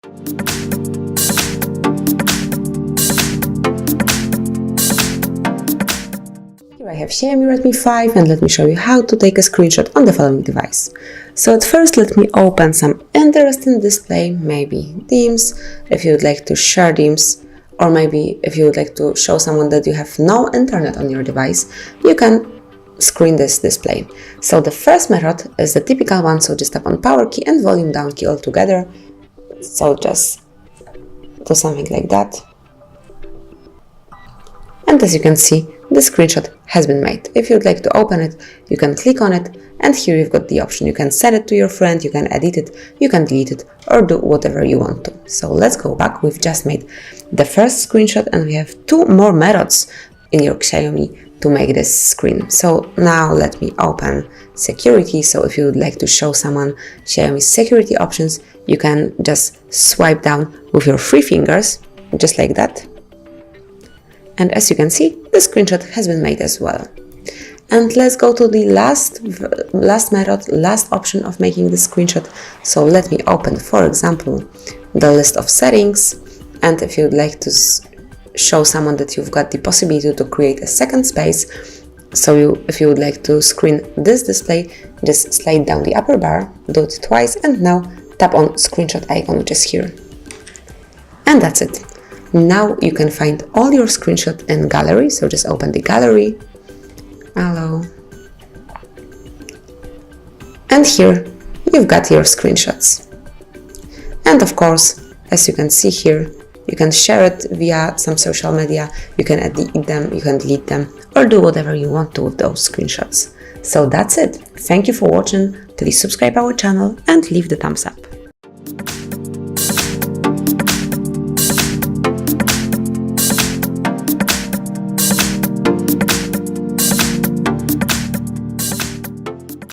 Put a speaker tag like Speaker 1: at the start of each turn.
Speaker 1: Here I have Xiaomi Redmi 5 and let me show you how to take a screenshot on the following device. So at first let me open some interesting display, maybe themes, if you would like to share themes, or maybe if you would like to show someone that you have no internet on your device, you can screen this display. So the first method is the typical one, so just tap on power key and volume down key all together. So just do something like that. And as you can see, the screenshot has been made. If you'd like to open it, you can click on it, and here you've got the option. You can send it to your friend, you can edit it, you can delete it, or do whatever you want to. So let's go back. We've just made the first screenshot and we have two more methods in your Xiaomi to make this screen. So now let me open security. So if you would like to show someone Xiaomi's security options, you can just swipe down with your three fingers, just like that. And as you can see, the screenshot has been made as well. And let's go to the last method, last option of making the screenshot. So let me open, for example, the list of settings. And if you'd like to show someone that you've got the possibility to create a second space, so if you would like to screen this display, just slide down the upper bar, do it twice, and now tap on screenshot icon, which is here. And that's it. Now you can find all your screenshots in gallery, so just open the gallery. Hello. And here you've got your screenshots. And of course, as you can see here, you can share it via some social media, you can edit them, you can delete them, or do whatever you want to with those screenshots. So that's it. Thank you for watching. Please subscribe our channel and leave the thumbs up.